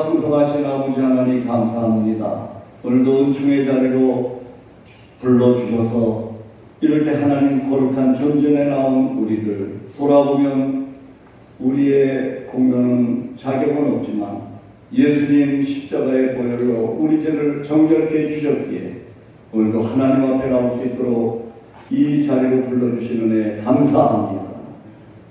성성하신 아버지 하나님 감사합니다. 오늘도 은총의 자리로 불러주셔서 이렇게 하나님 거룩한 전전에 나온 우리를 돌아보면 우리의 공로는 자격은 없지만 예수님 십자가의 보혈로 우리 죄를 정결케 해주셨기에 오늘도 하나님 앞에 나올 수 있도록 이 자리로 불러주시는 애 감사합니다.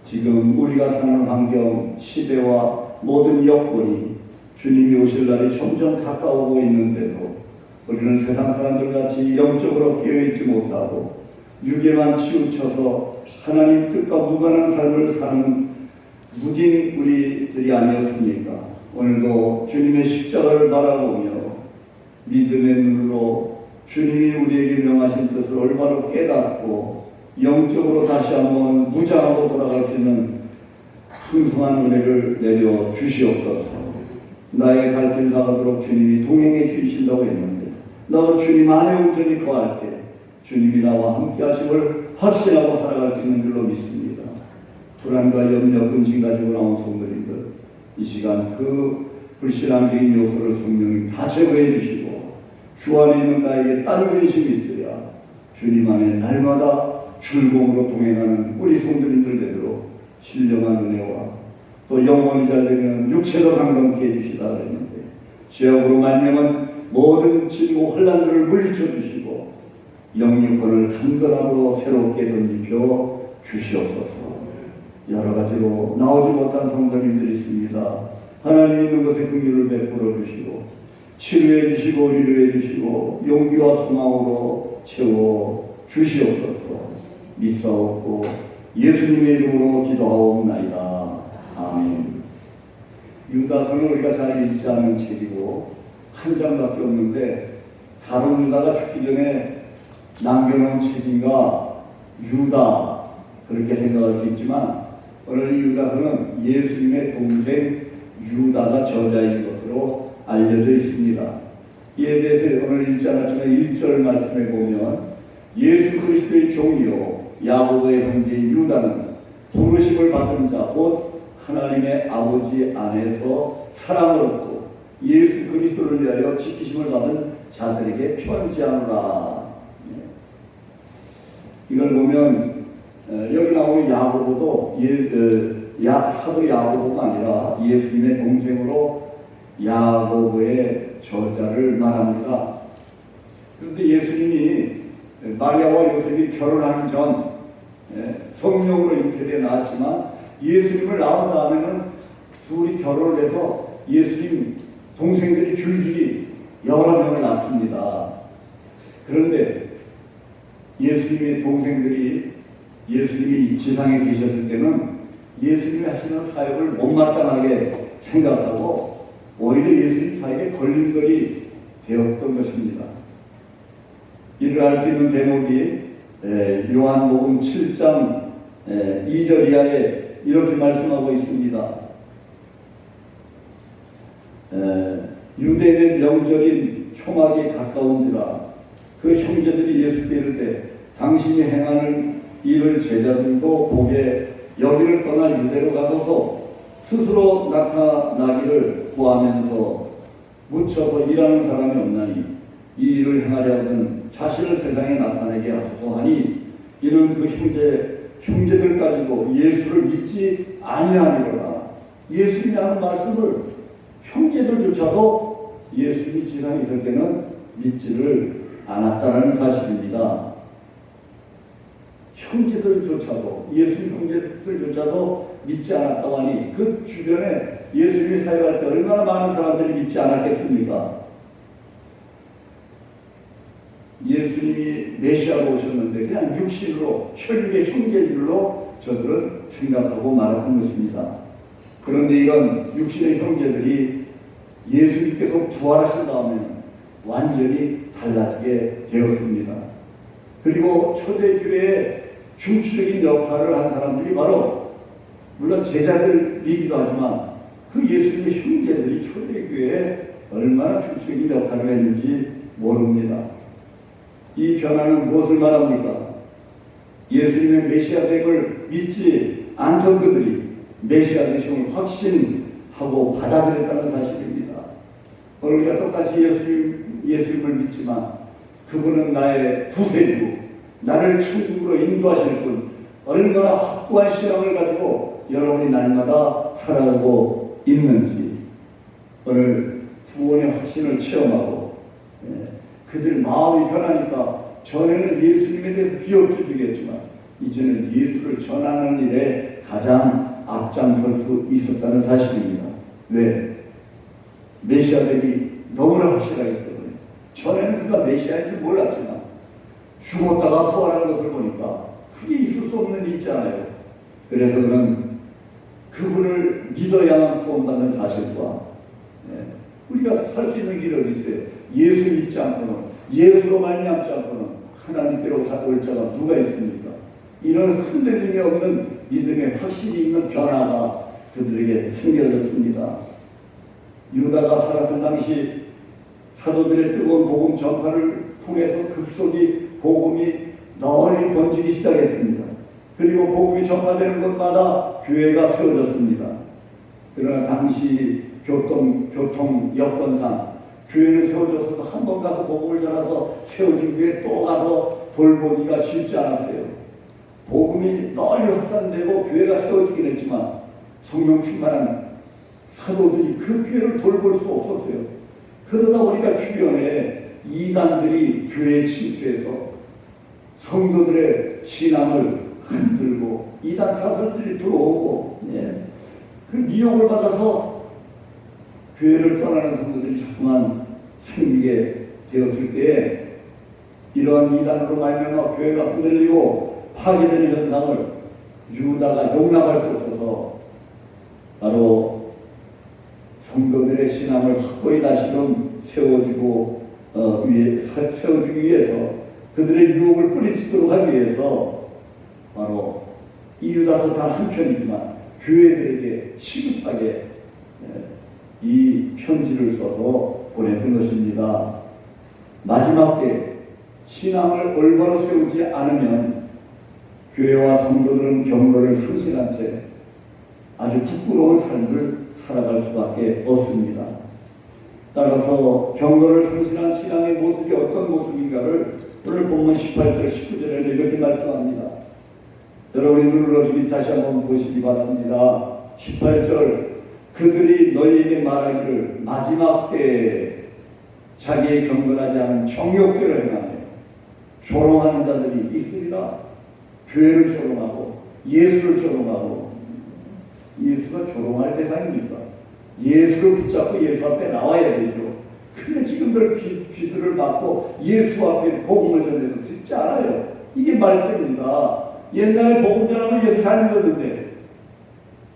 지금 우리가 사는 환경, 시대와 모든 여건이 주님이 오실 날이 점점 가까워오고 있는데도 우리는 세상 사람들같이 영적으로 깨어있지 못하고 육에만 치우쳐서 하나님 뜻과 무관한 삶을 사는 무딘 우리들이 아니었습니까? 오늘도 주님의 십자가를 바라보며 믿음의 눈으로 주님이 우리에게 명하신 뜻을 올바로 깨닫고 영적으로 다시 한번 무장하고 돌아갈 수 있는 풍성한 은혜를 내려 주시옵소서. 나의 갈 길 나가도록 주님이 동행해 주신다고 했는데 나도 주님 안에 온전히 거할 때 주님이 나와 함께 하심을 확신하고 살아갈 수 있는 줄로 믿습니다. 불안과 염려, 근심 가지고 나온 성도님들 이 시간 그 불신앙적인 요소를 성령님 다 제거해 주시고 주 안에 있는 나에게 다른 근심이 있어야 주님 안에 날마다 즐거움으로 동행하는 우리 성도님들 되도록 신령한 은혜와 또 영혼이 잘되면 육체도 강건케 해주시다 그랬는데 죄악으로 말미암은 모든 진고 혼란들을 물리쳐 주시고 영육권을 강건함으로 새롭게 던지켜 주시옵소서. 여러 가지로 나오지 못한 성도님들이 있습니다. 하나님 있는 것에 긍휼을 베풀어 주시고 치료해 주시고 위로해 주시고 용기와 소망으로 채워 주시옵소서. 믿사옵고 예수님의 이름으로 기도하옵나이다. 아멘. 유다서는 우리가 잘 읽지 않은 책이고 한 장밖에 없는데 가룟 유다가 죽기 전에 남겨놓은 책인가 유다 그렇게 생각할 수 있지만 오늘 이 유다서는 예수님의 동생 유다가 저자인 것으로 알려져 있습니다. 이에 대해서 오늘 읽지 않았지만 1절 말씀에 보면 예수 그리스도의 종이요 야고보의 형제인 유다는 부르심을 받은 자 곧 하나님의 아버지 안에서 사랑을 얻고 예수 그리스도를 위하여 지키심을 받은 자들에게 편지하노라. 이걸 보면 여기 나오는 야고보도 사도 야고보가 아니라 예수님의 동생으로 야고보의 저자를 말합니다. 그런데 예수님이 마리아와 요셉이 결혼하기 전 성령으로 잉태되어 낳았지만 예수님을 낳은 다음에는 둘이 결혼을 해서 예수님 동생들이 줄줄이 여러 명을 낳습니다. 그런데 예수님의 동생들이 예수님이 지상에 계셨을 때는 예수님이 하시는 사역을 못마땅하게 생각하고 오히려 예수님 사역에 걸림돌이 되었던 것입니다. 이를 알 수 있는 대목이 요한복음 7장 2절 이하에 이렇게 말씀하고 있습니다. 유대인의 명절인 초막이 가까운지라 그 형제들이 예수께 이르되 당신이 행하는 일을 제자들도 보게 여기를 떠나 유대로 가소서 스스로 나타나기를 구하면서 묻혀서 일하는 사람이 없나니 이 일을 행하려거든 자신을 세상에 나타내게 하소서 하니 이는 그 형제들까지도 예수를 믿지 아니하니라. 예수님이 하는 말씀을 형제들조차도 예수님이 지상에 있을 때는 믿지를 않았다는 사실입니다. 형제들조차도 예수님 형제들조차도 믿지 않았다고 하니 그 주변에 예수님이 사역할 때 얼마나 많은 사람들이 믿지 않았겠습니까? 예수님이 메시아로 오셨는데 그냥 육신으로 혈육의 형제들로 저들은 생각하고 말았던 것입니다. 그런데 이런 육신의 형제들이 예수님께서 부활하신 다음에는 완전히 달라지게 되었습니다. 그리고 초대교회의 중추적인 역할을 한 사람들이 바로 물론 제자들이기도 하지만 그 예수님의 형제들이 초대교회에 얼마나 중추적인 역할을 했는지 모릅니다. 이 변화는 무엇을 말합니까? 예수님의 메시아 됨을 믿지 않던 그들이 메시아 되심을 확신하고 받아들였다는 사실입니다. 똑같이 예수님을 믿지만 그분은 나의 구세주, 나를 천국으로 인도하실 분, 얼마나 확고한 신앙을 가지고 여러분이 날마다 살아가고 있는지 오늘 구원의 확신을 체험하고 그들 마음이 변하니까 전에는 예수님에 대해서 비웃어주겠지만 이제는 예수를 전하는 일에 가장 앞장설 수 있었다는 사실입니다. 왜? 메시아들이 너무나 확실하기 때문에. 전에는 그가 메시아인지 몰랐지만 죽었다가 부활하는 것을 보니까 그게 있을 수 없는 일이 있잖아요. 그래서 그는 그분을 믿어야만 구원받는 사실과 우리가 살 수 있는 길이 어디 있어요? 예수 믿지 않고는, 예수로 말미암지 않고는 하나님께로 올 자가 누가 있습니까? 이런 흔들림이 없는 믿음의 확실히 있는 변화가 그들에게 생겨졌습니다. 유다가 살았던 당시 사도들의 뜨거운 복음 전파를 통해서 급속히 복음이 널리 번지기 시작했습니다. 그리고 복음이 전파되는 곳마다 교회가 세워졌습니다. 그러나 당시 교통 여건상 교회는 세워져서도 한 번 가서 복음을 전해서 세워진 교회에 또 가서 돌보기가 쉽지 않았어요. 복음이 널리 확산되고 교회가 세워지긴 했지만 성령 충만한 사도들이 그 교회를 돌볼 수 없었어요. 그러다 보니까 주변에 이단들이 교회에 침투해서 성도들의 신앙을 흔들고 이단 사설들이 들어오고 그 미혹을 받아서 교회를 떠나는 성도들이 자꾸만 생기게 되었을 때에 이러한 이단으로 말미암아 교회가 흔들리고 파괴되는 현상을 유다가 용납할 수 없어서 바로 성도들의 신앙을 확고히 다시금 세워주기 위해서 그들의 유혹을 뿌리치도록 하기 위해서 바로 이 유다서 단 한편이지만 교회들에게 시급하게 이 편지를 써서 보냈던 것입니다. 마지막 때 신앙을 올바로 세우지 않으면 교회와 성도들은 경로를 승신한 채 아주 부끄러운 삶을 살아갈 수밖에 없습니다. 따라서 경로를 승신한 신앙의 모습이 어떤 모습인가를 오늘 본문 18절 19절에 이렇게 말씀합니다. 여러분이 눌러주기 다시 한번 보시기 바랍니다. 18절 그들이 너희에게 말하기를 마지막 때에 자기의 경건하지 않은 정욕대로 행하며 조롱하는 자들이 있으리라. 교회를 조롱하고 예수를 조롱하고. 예수가 조롱할 대상입니까? 예수를 붙잡고 예수 앞에 나와야 되죠. 근데 지금들 귀들을 막고 예수 앞에 복음을 전해도 듣지 않아요. 이게 말씀입니다. 옛날에 복음 전하면 예수 잘 믿었는데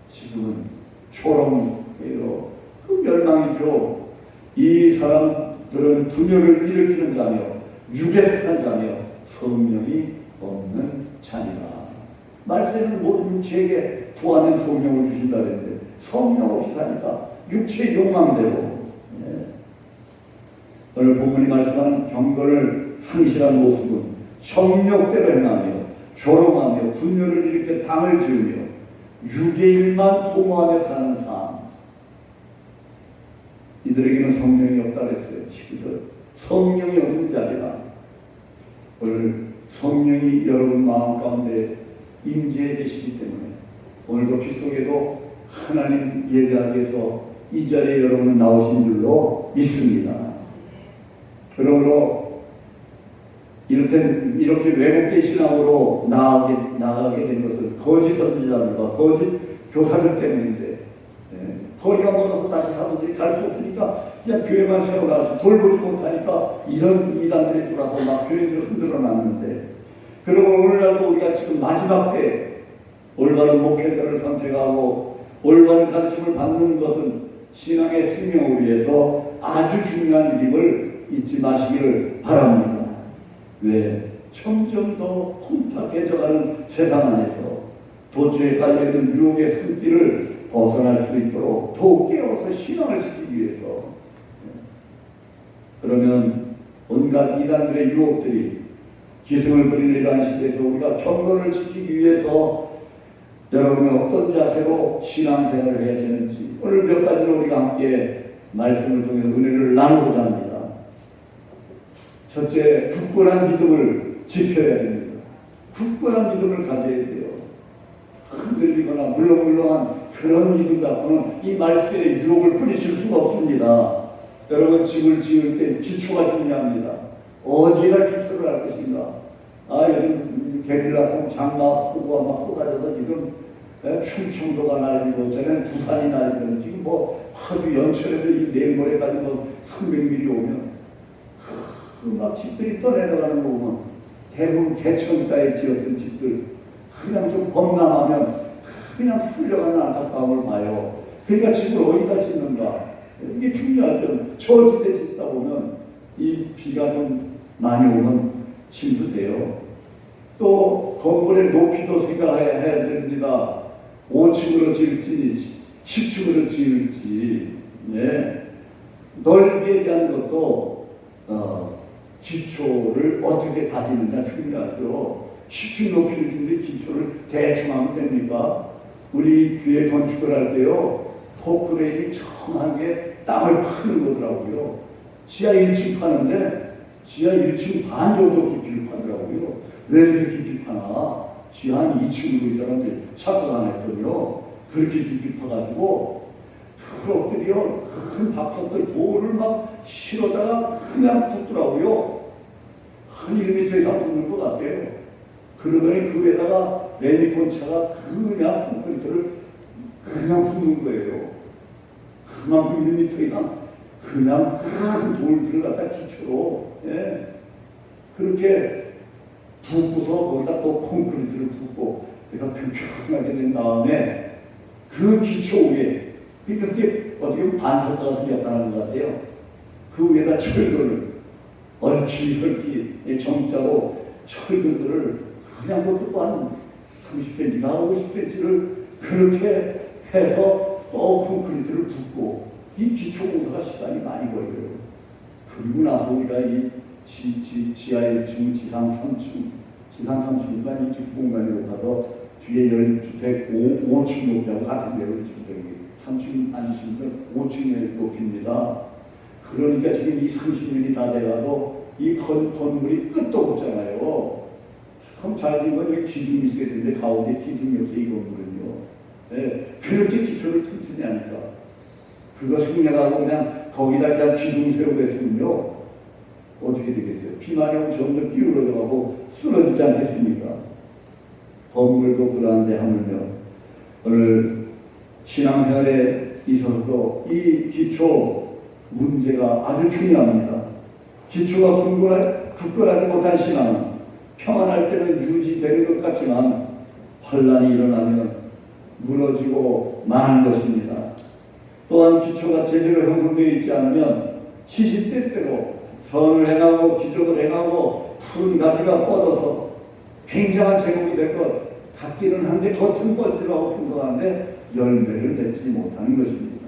지금은 조롱해요. 그 멸망이죠. 이 사람들은 분열을 일으키는 자며 육에 속한 자며 성령이 없는 자니라. 말씀은 모든 육체에게 구하는 성령을 주신다 그랬는데 성령 없이 사니까 육체의 욕망대로. 오늘 본문이 말씀하는 경건을 상실한 모습은 정욕대로 행하며 조롱하며 분열을 일으켜 당을 지으며 육의 일만 도모하며 사는 삶. 이들에게는 성령이 없다 그랬어요. 19절 성령이 없는 자리라. 오늘 성령이 여러분 마음 가운데 임재해 계시기 때문에 오늘도 빗속에도 하나님 예배하기 위해서 이 자리에 여러분 나오신 줄로 믿습니다. 그러므로 이렇게 왜곡된 신앙으로 나아가게 된 것은 거짓 선지자들과 거짓 교사들 때문인데 거리가 멀어서 다시 사람들이 갈 수 없으니까 그냥 교회만 세워가지고 돌보지 못하니까 이런 이단들이 돌아서 막 교회들을 흔들어 놨는데 그러면 오늘날도 우리가 지금 마지막 때 올바른 목회자를 선택하고 올바른 가르침을 받는 것은 신앙의 생명을 위해서 아주 중요한 일임을 잊지 마시기를 바랍니다. 왜? 점점 더 혼탁해져가는 세상 안에서 도처에 깔려있는 유혹의 손길을 벗어날 수 있도록 더욱 깨어서 신앙을 지키기 위해서 그러면 온갖 이단들의 유혹들이 기승을 부리는 이러한 시대에서 우리가 경건을 지키기 위해서 여러분이 어떤 자세로 신앙생활을 해야 되는지 오늘 몇 가지로 우리가 함께 말씀을 통해 은혜를 나누고자 합니다. 첫째, 굳건한 믿음을 지켜야 됩니다. 굳건한 믿음을 가져야 돼요. 흔들리거나 물렁물렁한 그런 믿음 갖고는 이 말씀의 유혹을 뿌리실 수가 없습니다. 여러분, 집을 지을 때 기초가 중요합니다. 어디에다 기초를 할 것인가? 요즘 게릴라성 장마 폭우가 막 쏟아져서 지금 충청도가 난리고 전에는 부산이 난리고 지금 뭐 하루 연초에도 이 내일 모레까지 뭐 300mm 오면 막 집들이 떠내려가는 거 보면 대부분 개천가에 지었던 집들 그냥 좀 범람하면 그냥 풀려가는 안타까움을 봐요. 그러니까 집을 어디다 짓는가? 이게 중요하죠. 저지대 짓다 보면 이 비가 좀 많이 오면 침수돼요. 또 건물의 높이도 생각해야 됩니다. 5층으로 지을지 10층으로 지을지 넓이에 대한 것도 기초를 어떻게 다지느냐 중요하죠. 10층 높이를 주는데 기초를 대충 하면 됩니까? 우리 교회 건축을 할 때요, 포크레인이 정확하게 땅을 파는 거더라고요. 지하 1층 파는데 지하 1층 반 정도 깊이를 파더라고요. 왜 이렇게 깊이 파나? 지하 한 2층으로 이 사람들이 착각 안 했더니요, 그렇게 깊이 파가지고 트럭들이요, 큰 박석들 돌을 막 실어다가 그냥 붙더라고요. 한 1m 이상 붙는 것 같아요. 그러더니 그 위에다가 레미콘 차가 그냥 콘크리트를 그냥 붓는 거예요. 그만큼 1m 이상 그냥 큰 돌들을 갖다 기초로 그렇게 붓고서 거기다 또 콘크리트를 붓고 그래서 평평하게 된 다음에 그 기초 위에 그게 어떻게 보면 반석과 같은 역할을 하는 것 같아요. 그 위에다 철근을 얼키설키 정자로 철근들을 그냥 그것도 한 30cm나 50cm를 그렇게 해서 또 콘크리트를 붓고 이 기초 공사가 시간이 많이 걸려요. 그리고 나서 우리가 이 지하 1층, 지상 3층인가 이 집 공간으로 가서 뒤에 10주택 5층 높이하고 같은 데로 지금 3층 아니시면 5층의 높이입니다. 그러니까 지금 이 30년이 다 돼가도 이 건물이 끝도 없잖아요. 참 잘 된 건 여기 기둥이 있어야 되는데 가운데 기둥이 없어요, 이 건물은요. 그렇게 기초를 튼튼히 하니까 그거 생략하고 그냥 거기다 그냥 기둥 세우겠으면요, 어떻게 되겠어요? 비만이 오면 점점 기울어져가고 쓰러지지 않겠습니까? 건물도 그러한데 하면요, 오늘 신앙생활에 있어서도 이 기초 문제가 아주 중요합니다. 기초가 굳건하지 못한 신앙은 평안할 때는 유지되는 것 같지만 환란이 일어나면 무너지고 마는 것입니다. 또한 기초가 제대로 형성되어 있지 않으면 시시때때로 선을 행하고 기적을 행하고 푸른 가지가 뻗어서 굉장한 제목이 될 것 같기는 한데 겉은 뻗지라고 풍성한데 열매를 맺지 못하는 것입니다.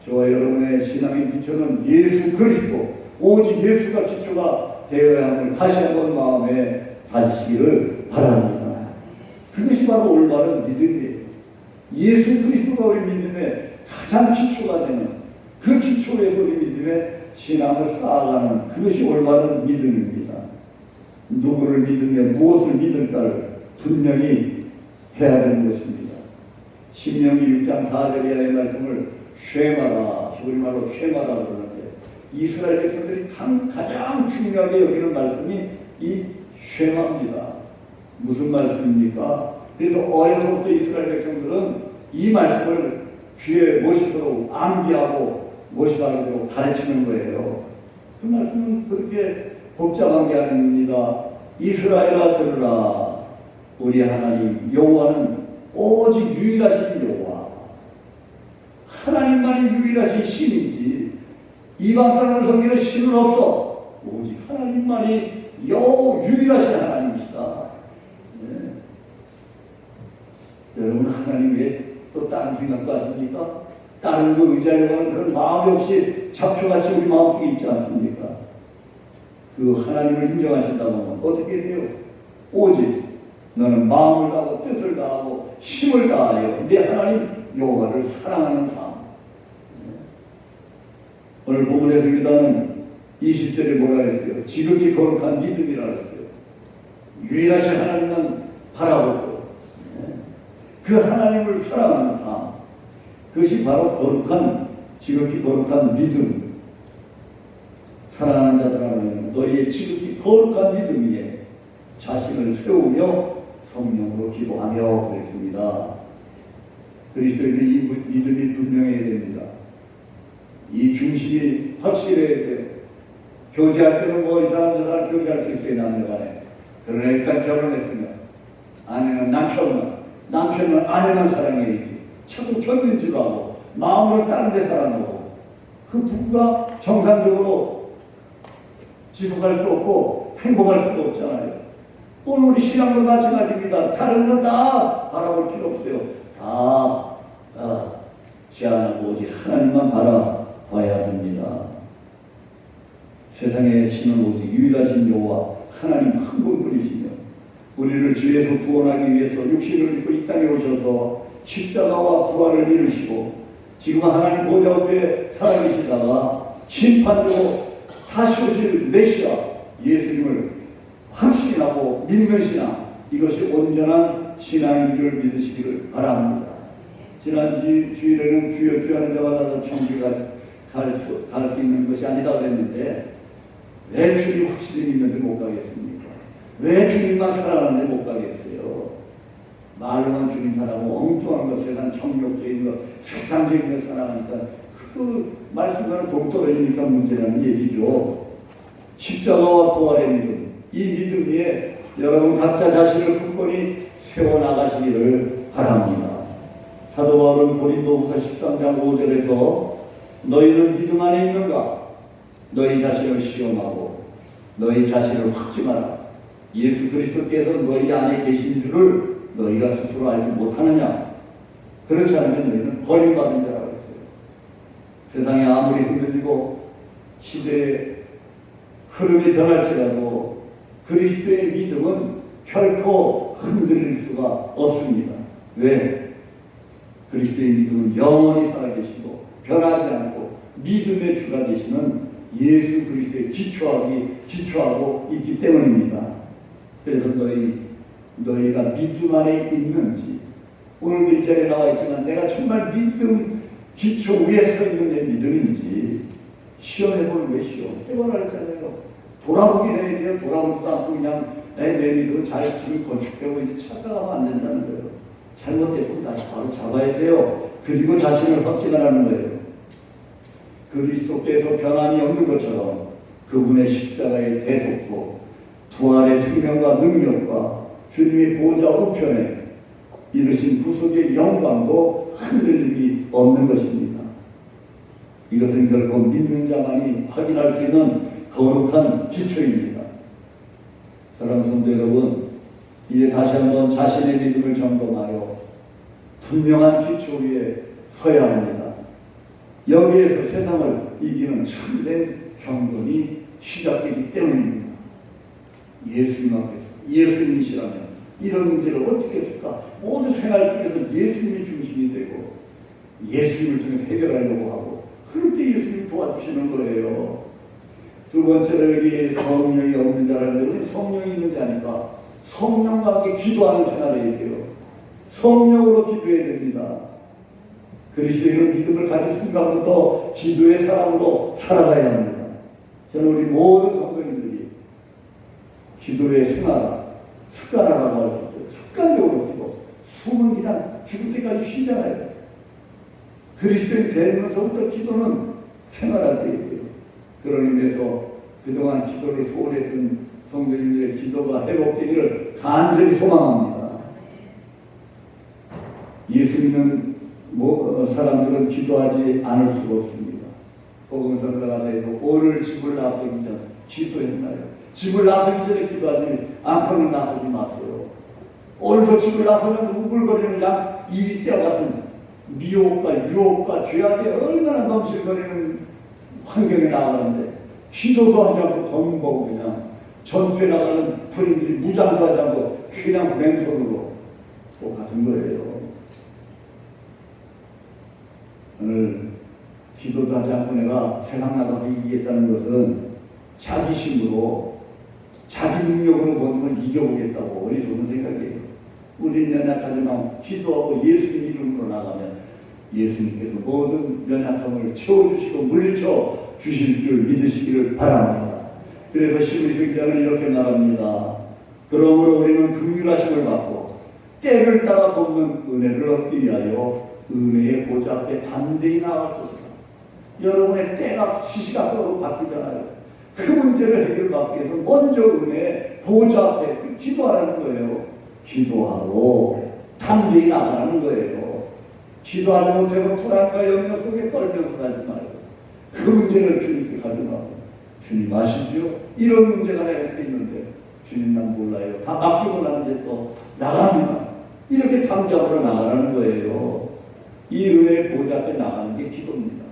저와 여러분의 신앙의 기초는 예수 그리스도, 오직 예수가 기초가 되어야 함을 다시 한번 마음에 가지시기를 바랍니다. 그것이 바로 올바른 믿음이에요. 예수 그리스도가 우리 믿음의 가장 기초가 되는 그 기초에서 우리 믿음의 신앙을 쌓아가는 그것이 올바른 믿음입니다. 누구를 믿으며 무엇을 믿을까를 분명히 해야 되는 것입니다. 신명기 6장 4절 이하의 말씀을 쉐마라, 히브리말로 쉐마라 그러는데 이스라엘 백성들이 가장 중요하게 여기는 말씀이 이 쉐마입니다. 무슨 말씀입니까? 그래서 어려서부터 이스라엘 백성들은 이 말씀을 귀에 모시도록 암기하고 모시도록 가르치는 거예요. 그 말씀은 그렇게 복잡한 게 아닙니다. 이스라엘아 들으라, 우리 하나님 여호와는 오직 유일하신 여호와, 하나님만이 유일하신 신이지 이방 사람을 섬기는 신은 없어. 오직 하나님만이 유일하신 하나님이시다. 여러분, 하나님 외에 또 다른 생각도 하십니까? 다른 거 의지하려고 하는 그런 마음이 없이 잡초같이 우리 마음속에 있지 않습니까? 그 하나님을 인정하신다면 어떻게 돼요? 오직 너는 마음을 다하고 뜻을 다하고 힘을 다하여 내 하나님 여호와를 사랑하는 삶. 오늘 본문에서 유다는 20절에 뭐라 했어요? 지극히 거룩한 믿음이라 했어요. 유일하신 하나님만 바라보고 그 하나님을 사랑하는 삶, 그것이 바로 거룩한, 지극히 거룩한 믿음. 사랑하는 자들아, 너희의 지극히 거룩한 믿음 위에 자신을 세우며 성령으로 기도하며 그랬습니다. 그리스도인은 이 믿음이 분명해야 됩니다. 이 중심이 확실해야 돼요. 교제할 때는 뭐 이 사람 저 사람 교제할 수 있어요, 남녀간에. 그러나 일단 결혼했으면 아내는 남편은 아내만 사랑해야지. 자꾸 견딘지도 하고 마음으로 다른 데 사랑하고 그 부부가 정상적으로 지속할 수 없고 행복할 수도 없잖아요. 오늘 우리 신앙도 마찬가지입니다. 다른 건 다 바라볼 필요 없어요. 다 제한하고 오직 하나님만 바라봐야 됩니다. 세상의 신은 오직 유일하신 여호와 하나님 한 분뿐이시며 우리를 죄에서 구원하기 위해서 육신을 입고 이 땅에 오셔서 십자가와 부활을 이루시고 지금 하나님 보좌 앞에 살아계시다가 심판으로 다시 오실 메시아 예수님을 확신하고 믿는 신앙, 이것이 온전한 신앙인 줄 믿으시기를 바랍니다. 지난 주일에는 주여 주여 하는 자마다 천국에 갈 수 있는 것이 아니다 그랬는데 왜 주님 확실히 믿는데 못 가겠습니까? 왜 주님만 사랑하는데 못 가겠어요? 말로만 주님 사랑하고 엉뚱한 것, 세상 정욕적인 것, 세상적인 것 사랑하니까 그 말씀과는 동떨어지니까 문제라는 얘기죠. 십자가와 부활의 믿음, 이 믿음 위에 여러분 각자 자신을 굳건히 세워나가시기를 바랍니다. 사도 바울은 고린도후서 13장 5절에서 너희는 믿음 안에 있는가? 너희 자신을 시험하고 너희 자신을 확증하라. 예수 그리스도께서 너희 안에 계신 줄을 너희가 스스로 알지 못하느냐? 그렇지 않으면 너희는 버림받은 자라고 했어요. 세상이 아무리 흔들리고 시대의 흐름이 변할지라도 그리스도의 믿음은 결코 흔들릴 수가 없습니다. 왜? 그리스도의 믿음은 영원히 살아계시고 변하지 않고 믿음의 주가 되시는 예수 그리스도에 기초하고 있기 때문입니다. 그래서 너희가 믿음 안에 있는지, 오늘도 이 자리에 나와 있지만 내가 정말 믿음 기초 위에 서 있는 내 믿음인지 시험해보는 게 시험 해보라잖아요. 돌아보긴 해야 돼요. 돌아보지도 않고 그냥 내 믿음은 잘 지금 건축되고 이제 착각하면 안 된다는 거예요. 잘못됐으면 다시 바로 잡아야 돼요. 그리고 자신을 확증하라는 거예요. 그리스도께서 변함이 없는 것처럼 그분의 십자가의 대속도 부활의 생명과 능력과 주님의 보좌 우편에 이르신 구속의 영광도 흔들림이 없는 것입니다. 이것은 결코 믿는 자만이 확인할 수 있는 거룩한 기초입니다. 사랑하는 성도 여러분, 이제 다시 한번 자신의 믿음을 점검하여 분명한 기초 위에 서야 합니다. 여기에서 세상을 이기는 참된 경건이 시작되기 때문입니다. 예수님 앞에서, 예수님이시라면 이런 문제를 어떻게 했을까? 모든 생활 속에서 예수님이 중심이 되고 예수님을 통해서 해결하려고 하고 그럴 때 예수님이 도와주시는 거예요. 두 번째로 여기 성령이 없는 자라는데 성령이 있는 자니까 성령과 함께 기도하는 생활을 해야 돼요. 성령으로 기도해야 됩니다. 그리스도인은 믿음을 가진 순간부터 기도의 사람으로 살아가야 합니다. 저는 우리 모든 성도님들이 기도의 생활, 습관화라고 할 수 있어요. 습관적으로 기도. 숨은 그냥 죽을 때까지 쉬잖아요. 그리스도인 되면서부터 기도는 생활화되어야 돼요. 그런 의미에서 그동안 기도를 소홀했던 성도님들의 기도가 회복되기를 간절히 소망합니다. 예수 믿는 사람들은 기도하지 않을 수가 없습니다. 복음서를 나가서도 오늘 집을 나서기 전에 기도했나요? 집을 나서기 전에 기도하지 않고는 나서지 마세요. 오늘도 집을 나서면 우글거리는 양 이때와 같은 미혹과 유혹과 죄악에 얼마나 넘실거리는 환경에 나가는데 기도도 하지 않고 돈 보고 그냥 전투에 나가는 군인들이 무장도 하지 않고 그냥 맨손으로 똑같은 거예요. 오늘 기도도 하지 않고 내가 세상 나가서 이기겠다는 것은 자기 힘으로 자기 능력으로 모든 걸 이겨보겠다고 어리석은 생각이에요. 우리는 연약하지만 기도하고 예수님 이름으로 나가면 예수님께서 모든 연약함을 채워주시고 물리쳐 주실 줄 믿으시기를 바랍니다. 그래서 십이성경은 이렇게 말합니다. 그러므로 우리는 긍휼하심을 받고 때를 따라 돕는 은혜를 얻기 위하여 은혜의 보좌 앞에 담대히 나아갈 것이다. 여러분의 때가 시시각각으로 바뀌잖아요. 그 문제를 해결받기 위해서 먼저 은혜 보좌 앞에 기도하라는 거예요. 기도하고 담대히 나가라는 거예요. 기도하지 못해서 불안과 염려 속에 떨면서 살지 말고 그 문제를 주님께 가져가고 주님 아시죠? 이런 문제가 내 옆에 있는데 주님 난 몰라요. 다 맡기고 난 이제 또 나갑니다. 이렇게 담대함으로 나가라는 거예요. 이 은혜의 보좌 앞에 나가는 게 기도입니다.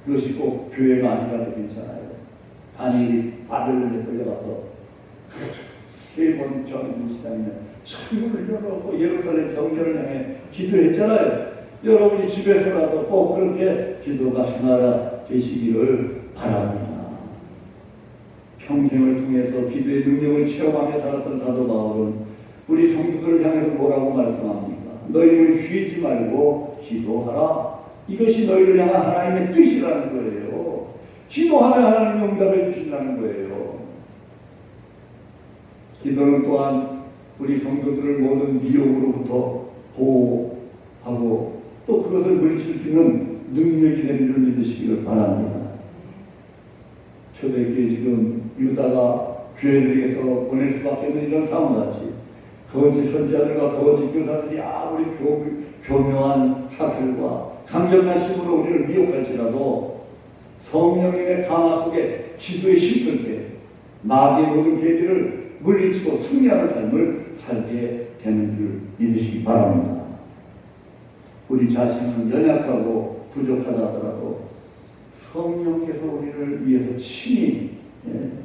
그것이 꼭 교회가 아니라도 괜찮아요. 다니엘이 바벨론에 끌려가서 세 번 정인 시간이면 창문을 열어놓고 예루살렘 성전을 향해 기도했잖아요. 여러분이 집에서라도 꼭 그렇게 기도가 생활화 되시기를 바랍니다. 평생을 통해서 기도의 능력을 체험하며 살았던 사도 바울은 우리 성도들을 향해서 뭐라고 말씀합니까? 너희는 쉬지 말고 기도하라. 이것이 너희를 향한 하나님의 뜻이라는 거예요. 기도하면 하나님이 응답해 주신다는 거예요. 기도는 또한 우리 성도들을 모든 미혹으로부터 보호하고 또 그것을 물리칠 수 있는 능력이 되는 줄 믿으시기를 바랍니다. 초대교회 지금 유다가 교회들에게서 보낼 수밖에 없는 이런 상황같이 거짓 선지자들과 거짓 교사들이 아무리 교묘한 사슬과 강력한 힘으로 우리를 미혹할지라도 성령님의 강화 속에 기도에 힘쓸 때 마귀의 모든 계기를 물리치고 승리하는 삶을 살게 되는 줄 믿으시기 바랍니다. 우리 자신은 연약하고 부족하다 하더라도 성령께서 우리를 위해서 친히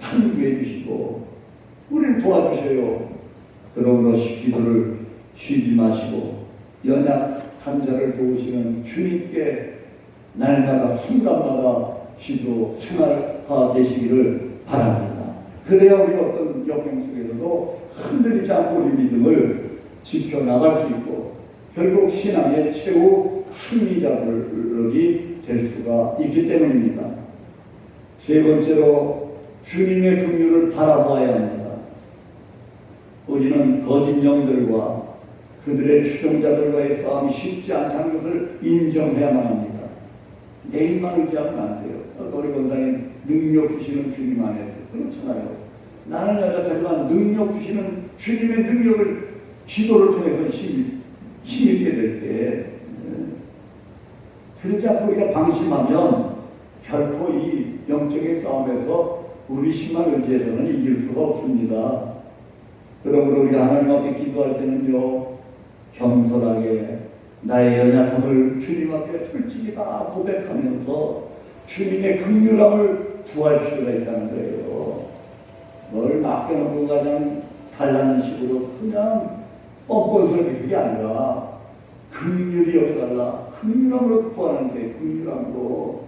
탐구해 주시고 우리를 도와주셔요. 그러므로 기도를 쉬지 마시고 연약한 자를 도우시는 주님께 날마다 순간마다 기도 생활화 되시기를 바랍니다. 그래야 우리 어떤 역경 속에서도 흔들리지 않고 우리 믿음을 지켜나갈 수 있고 결국 신앙의 최후 승리자들이 될 수가 있기 때문입니다. 세 번째로 주님의 긍휼을 바라보아야 합니다. 우리는 거짓 영들과 그들의 추종자들과의 싸움이 쉽지 않다는 것을 인정해야만 합니다. 내 힘만 의지하면 안 돼요. 우리 권사님 능력 주시는 주님 안에서 그렇잖아요. 나는 여자지만 능력 주시는 주님의 능력을 기도를 통해서 힘있게 될 때 그러지 않고 우리가 방심하면 결코 이 영적인 싸움에서 우리 힘만 의지해서는 이길 수가 없습니다. 그러므로 우리가 하나님 앞에 기도할 때는요 겸손하게 나의 연약함을 주님 앞에 솔직히 다 고백하면서 주님의 긍휼함을 구할 필요가 있다는 거예요. 뭘 맡겨놓고 그냥 달라는 식으로 그냥 뻔뻔스럽게 그게 아니라 긍휼히 여겨달라. 긍휼함으로 구하는 게 긍휼함으로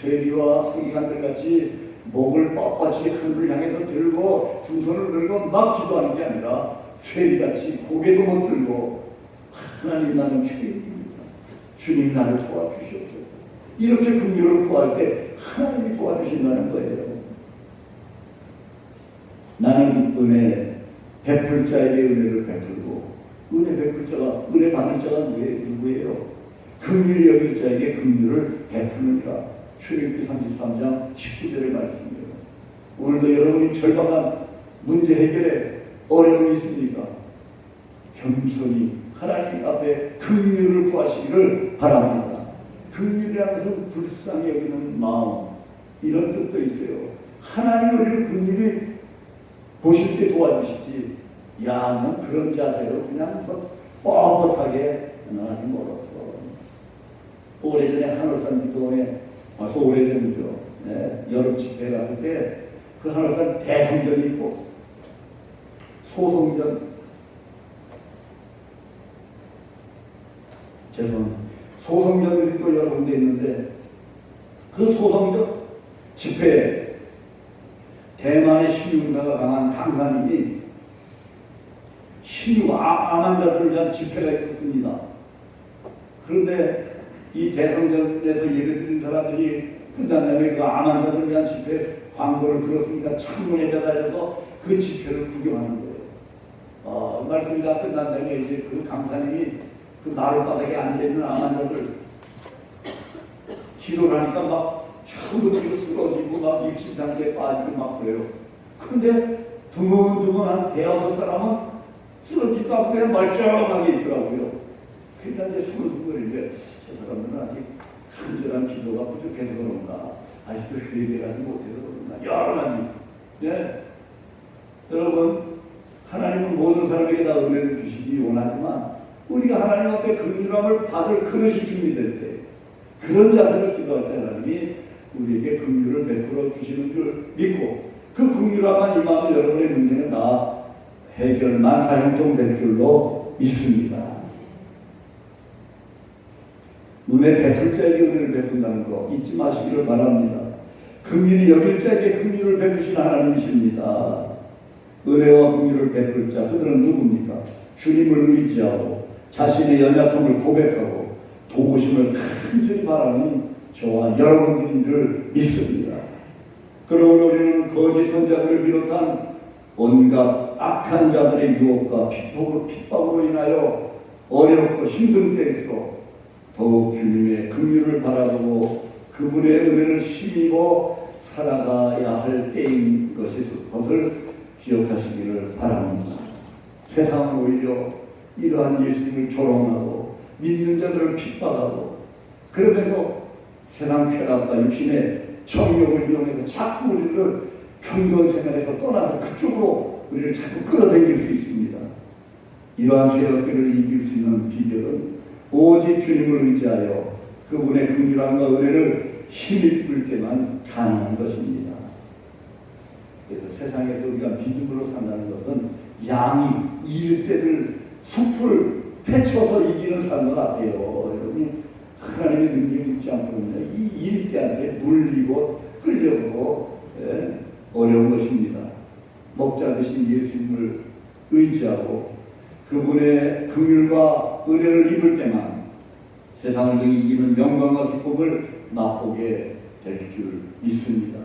쇠리와 서기관들 같이 목을 뻣뻣이 하늘을 향해서 들고 두 손을 들고 막 기도하는 게 아니라 쇠리같이 고개도 못 들고 하나님 나는 죄인입니다. 주님 나를 도와주시옵소서. 이렇게 긍휼을 구할 때 하나님이 도와주신다는 거예요. 나는 은혜 베풀 자에게 은혜를 베풀고 은혜 베풀 자가 은혜 받을 자가 누구예요? 긍휼히 여길 자에게 긍휼을 베푸느니라. 출애굽기 33장 19절의 말씀이에요. 오늘도 여러분이 절박한 문제 해결에 어려움이 있습니까? 겸손히 하나님 앞에 긍휼을 구하시기를 바랍니다. 긍휼이라는 것은 불쌍히 여기는 마음 이런 뜻도 있어요. 하나님 우리를 긍휼히 보실 때 도와주시지 야, 넌 그런 자세로 그냥 뻣뻣하게 하나님 멀었어. 오래전에 한월산 기도원에 아주 오래전이죠. 여름 집회 갔을 때 그 한월산 대성전이 있고 소성전들이 또 여러 군데 있는데 그 소성전 집회에 대만의 신용사가 강한 강사님이 신유 암 환자들을 위한 집회가 있었습니다. 그런데 이 대성전에서 예배드린 사람들이 끝난 다음에 그 암 환자들을 위한 집회 광고를 들었으니까 창문에 매달려서 그 집회를 구경하는 거예요. 말씀이 다 끝난 다음에 이제 그 강사님이 그 나룻바닥에 앉아있는 암 환자들 기도를 하니까 막 전부 뒤로 쓰러지고 막 입신상태에 빠지고 막 그래요. 그런데 드문드문한 대여섯 사람은 쓰러지도 않고 그냥 멀쩡하게 있더라고요. 그러니까 이제 수근수근거리는데 저 사람들은 아직 간절한 기도가 부족해서 그런가, 아직도 회개를 하지 못해서 그런가, 여러 가지. 네. 여러분, 하나님은 모든 사람에게 다 은혜를 주시기 원하지만 우리가 하나님 앞에 긍휼함을 받을 그릇이 준비될 때, 그런 자세로 기도할 때 하나님이 우리에게 긍휼을 베풀어 주시는 줄 믿고, 그 긍휼함만 임하면 여러분의 문제는 다 해결만 사형통될 줄로 믿습니다. 눈에 베풀 자에게 은혜를 베푼다는 거 잊지 마시기를 바랍니다. 긍휼히 여길 자에게 긍휼을 베푸신 하나님이십니다. 은혜와 긍휼을 베풀 자, 그들은 누굽니까? 주님을 의지하고 자신의 연약함을 고백하고 도우심을 간절히 바라는 저와 여러분들인 줄 믿습니다. 그러므로 우리는 거짓 선자들을 비롯한 온갖 악한 자들의 유혹과 핍박으로 인하여 어렵고 힘든 때일수록 더욱 주님의 긍휼을 바라보고 그분의 은혜를 힘입어 살아가야 할 때인 것을 기억하시기를 바랍니다. 세상은 오히려 이러한 예수님을 조롱하고 믿는 자들을 핍박하고 그러면서 세상 쾌락과 육신의 정욕을 이용해서 자꾸 우리를 경건 생활에서 떠나서 그쪽으로 우리를 자꾸 끌어당길 수 있습니다. 이러한 세력들을 이길 수 있는 비결은 오직 주님을 의지하여 그분의 긍휼함과 은혜를 힘입을 때만 가능한 것입니다. 그래서 세상에서 우리가 믿음으로 산다는 것은 양이 이을 때를 숲을 펼쳐서 이기는 삶과 같아요. 여러분이 하나님의 능력이 있지 않거든요. 이 이을 때한테 물리고 끌려오고 어려운 것입니다. 목자 되신 예수님을 의지하고 그분의 긍휼과 은혜를 입을 때만 세상을 이기는 영광과 기쁨을 맛보게 될 줄 믿습니다.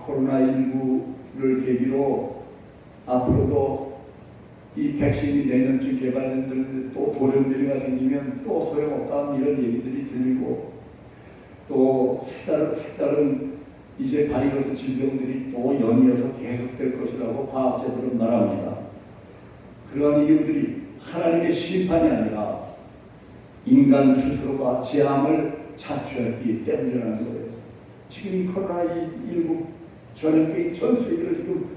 코로나19를 계기로 앞으로도 이 백신이 내년쯤 개발되는데 또 돌연변이가 생기면 또 소용없다 이런 얘기들이 들리고 또 색다른 이제 바이러스 질병들이 또 연이어서 계속될 것이라고 과학자들은 말합니다. 그러한 이유들이 하나님의 심판이 아니라 인간 스스로가 재앙을 자초했기 때문이라는 거예요. 지금 이 코로나19 전염병이 전 세계를 지금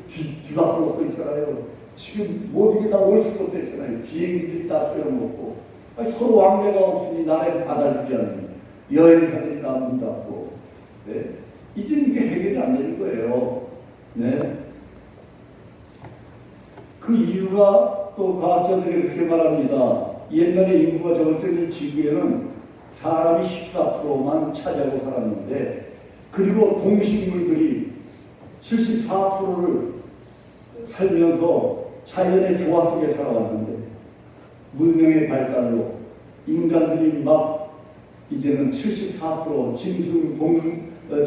뒤바꾸고 먹고 있잖아요. 지금 모든 게 다 올 수도 없잖아요. 비행기들이 다 소용없고 서로 왕래가 없으니 나라에 받아주지 않는 여행사들이 다 문 닫고 이제 이게 해결이 안 될 거예요. 그 이유가 또 과학자들이 그렇게 말합니다. 옛날에 인구가 적을 때 지구에는 사람이 14%만 차지하고 살았는데 그리고 동식물들이 74%를 살면서 자연의 조화 속에 살아왔는데 문명의 발달로 인간들이 막 이제는 74% 짐승,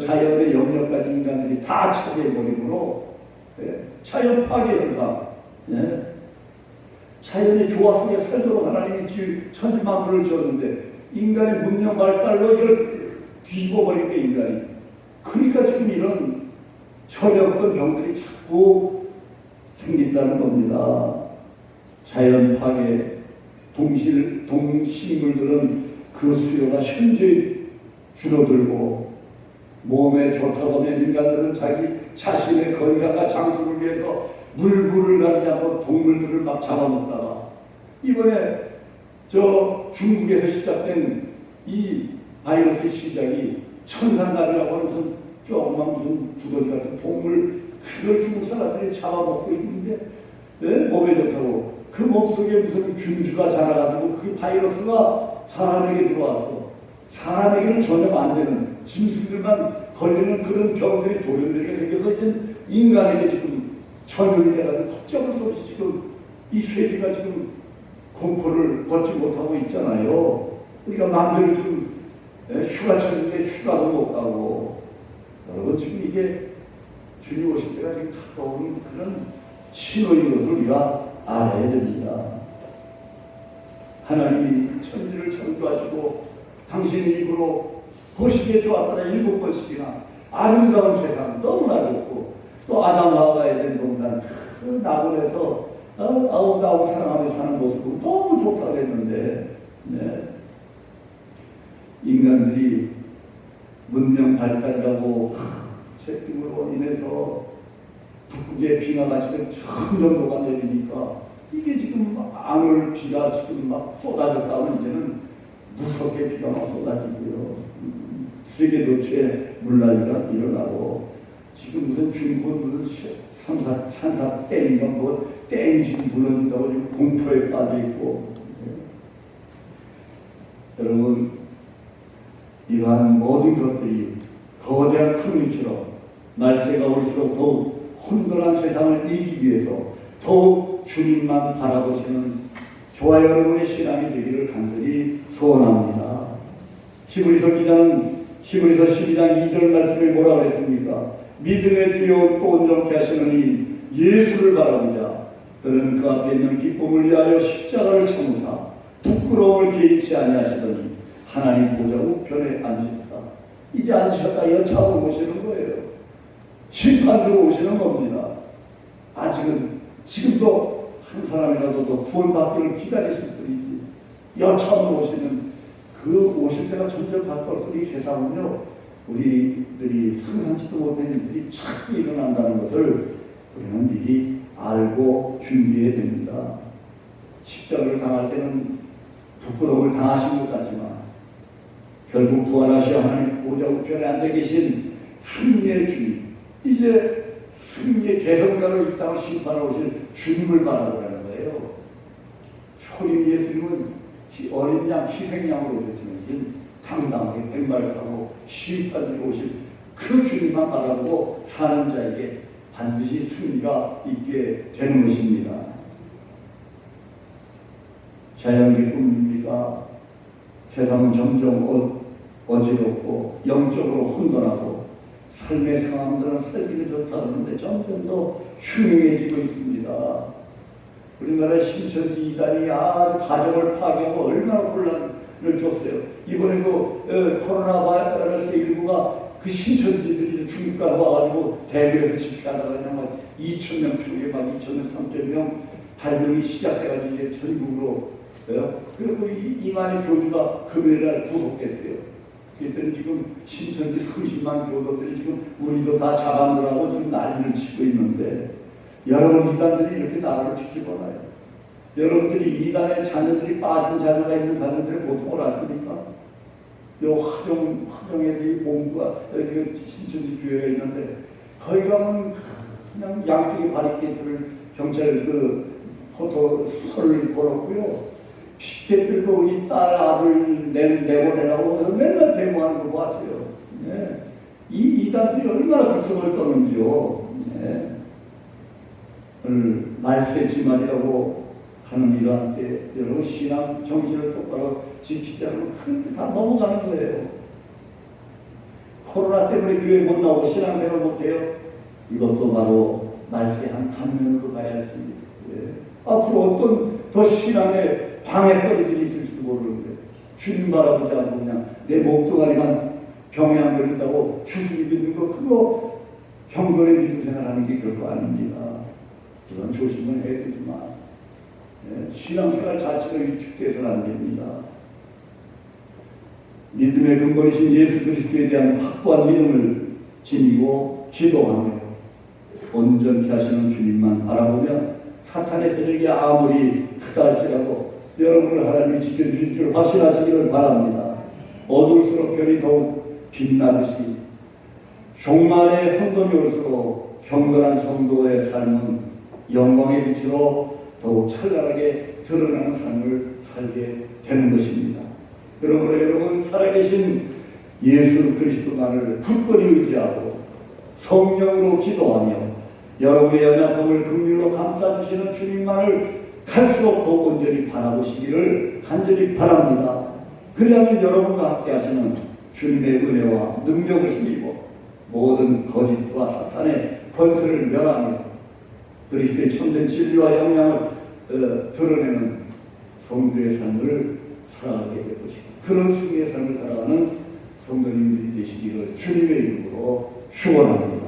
자연의 영역까지 인간들이 다 차지해버리므로 자연 파괴 현상, 자연의 조화 속에 살도록 하나님이 천지만물을 지었는데 인간의 문명 발달로 이걸 뒤집어버린 게 인간이. 그러니까 지금 이런 철없던 병들이 자꾸 생긴다는 겁니다. 자연 파괴, 동식물들은 그 수요가 현저히 줄어들고 몸에 좋다고 하면 인간들은 자기 자신의 건강과 장수를 위해서 물불을 가리지 않고 동물들을 막 잡아먹다가 이번에 저 중국에서 시작된 이 바이러스 시작이 천상갑이라고 하는 무슨 조그만 무슨 두더지 같은 동물 그걸 중국 사람들이 잡아먹고 있는데 몸에 좋다고 그 몸속에 무슨 균주가 자라가지고 그 바이러스가 사람에게 들어와서 사람에게는 전혀 안 되는 짐승들만 걸리는 그런 병들이 돌연변이가 생겨서 이제 인간에게 지금 전염이 돼가지고 걱정을 수 없이 지금 이 세계가 지금 공포를 걷지 못하고 있잖아요. 우리가 남들이 지금 휴가철인데 휴가도 못 가고, 여러분 지금 이게 주님 오실 때가 지금 가까운 그런 신호인 것을 우리가 알아야 됩니다. 하나님이 천지를 창조하시고 당신의 입으로 보시기에 좋았더라 7번씩이나 아름다운 세상 너무나 좋고, 또 아담과 하와가 에덴 동산 그 나무에서 아름다운 사랑하며 사는 모습도 너무 좋다고 했는데, 네. 인간들이 문명 발달하고 책임으로 인해서 북극의 빙하가 지금 천정도가 내리니까 이게 지금 안올 비가 지금 막 쏟아졌다면 이제는 무섭게 비가 막 쏟아지고요. 세계 도처에 물난리가 일어나고, 지금 무슨 중국 무슨 산사 댐인가 뭐 댐이 지금 무너진다고 지금 공포에 빠져 있고, 여러분 이러한 모든 것들이 거대한 풍류처럼 날새가 올수록 더욱 혼돈한 세상을 이기기 위해서 더욱 주님만 바라보시는 저와 여러분의 신앙이 되기를 간절히 소원합니다. 히브리서 기자는 히브리서 12장 2절 말씀에 뭐라고 했습니까? 믿음의 주요 또 온전케 하시느니 예수를 바라보자. 그는 그 앞에 있는 기쁨을 위하여 십자가를 참으사 부끄러움을 개의치 아니하시더니 하나님 보좌 우편에 앉으셨다. 이제 앉으셨다. 여차하고 오시는 거예요. 심판으로 오시는 겁니다. 아직은 지금도 한 사람이라도 더 구원받기를 기다리실 분이지, 여차하고 오시는 그 오실 때가 점점 가까울수록 이 세상은요, 우리들이 상상치도 못한 일들이 자꾸 일어난다는 것을 우리는 미리 알고 준비해야 됩니다. 십자가를 당할 때는 부끄러움을 당하신 것 같지만 결국 부활하시어 하나님 보좌 우편에 앉아 계신 승리의 주님, 이제 승리의 개성가로 이 땅을 심판하러 오실 주님을 바라보라는 거예요. 초림 예수님은 어린 양 희생양으로 오셨지만 당당하게 백마를 타고 심판으로 오실 그 주님만 바라보고 사는 자에게 반드시 승리가 있게 되는 것입니다. 자연의 꿈입니까? 세상은 점점 어지럽고 영적으로 혼돈하고 삶의 상황들은 살기는 좋다 하는데 점점 더 흉흉해지고 있습니다. 우리나라 신천지 이단이 아주 가정을 파괴하고 얼마나 혼란을 줬어요. 이번에도 코로나 바이러스 19가 그 신천지들이 중국 가서 와가지고 대구에서 집회하다가 그냥 막 2,000명 중에 막 2,000명, 3,000명 발병이 시작돼가지고 이제 전국으로, 그리고 이만희 교주가 금요일날 구속됐어요. 그랬더니 지금 신천지 30만 교도들이 지금 우리도 다 잡아놓으라고 지금 난리를 치고 있는데, 여러분 이단들이 이렇게 나라를 뒤집어놔요. 여러분들이 이단의 자녀들이 빠진 자녀가 있는 가정들의 고통을 아십니까? 요 화정에 본부가 여기 신천지 교회가 있는데, 거기 가면 그냥 양쪽에 바리케이트를 경찰 포토를 걸었고요. 피켓들도 우리 딸 아들 내보내라고 맨날 데모하는 거 봤어요. 네. 이 이단들이 얼마나 극성을 떠는지요. 네. 오늘 말세지 말이라고 하는 이러한 때 여러분 신앙 정신을 똑바로 지키지 않으면 그렇게 다 넘어가는 거예요. 코로나 때문에 교회 못 나오고 신앙생활 못해요. 이것도 바로 말세 한 단면으로 가야지. 예. 앞으로 어떤 더 신앙에 방해거리들이 있을지도 모르는데, 주님 바라보지 않고 그냥 내 몸뚱아리만 병에 안 걸린다고 주술이 믿는 거, 그거 경건의 믿음 생활하는 게 결코 아닙니다. 그건 조심을 해야 되지만, 신앙생활 자체가 위축돼서는 안 됩니다. 믿음의 근본이신 예수 그리스도에 대한 확고한 믿음을 지니고 기도하며 온전케 하시는 주님만 바라보면 사탄의 세력이 아무리 크다 할지라도 여러분을 하나님이 지켜주실 줄 확신하시기를 바랍니다. 어두울수록 별이 더욱 빛나듯이 종말의 혼돈이 올수록 경건한 성도의 삶은 영광의 빛으로 더욱 찬란하게 드러나는 삶을 살게 되는 것입니다. 그러므로 여러분 살아계신 예수 그리스도만을 굳건히 의지하고 성령으로 기도하며 여러분의 연약함을 긍휼로 감싸주시는 주님만을 갈수록 더 온전히 바라보시기를 간절히 바랍니다. 그리하면 여러분과 함께 하시는 주님의 은혜와 능력을 힘입어 모든 거짓과 사탄의 권세를 멸하며 그리스도의 참된 진리와 영향을 드러내는 성도의 삶을 살아가게 될 것이고 그런 승리의 삶을 살아가는 성도님들이 되시기를 주님의 이름으로 축원합니다.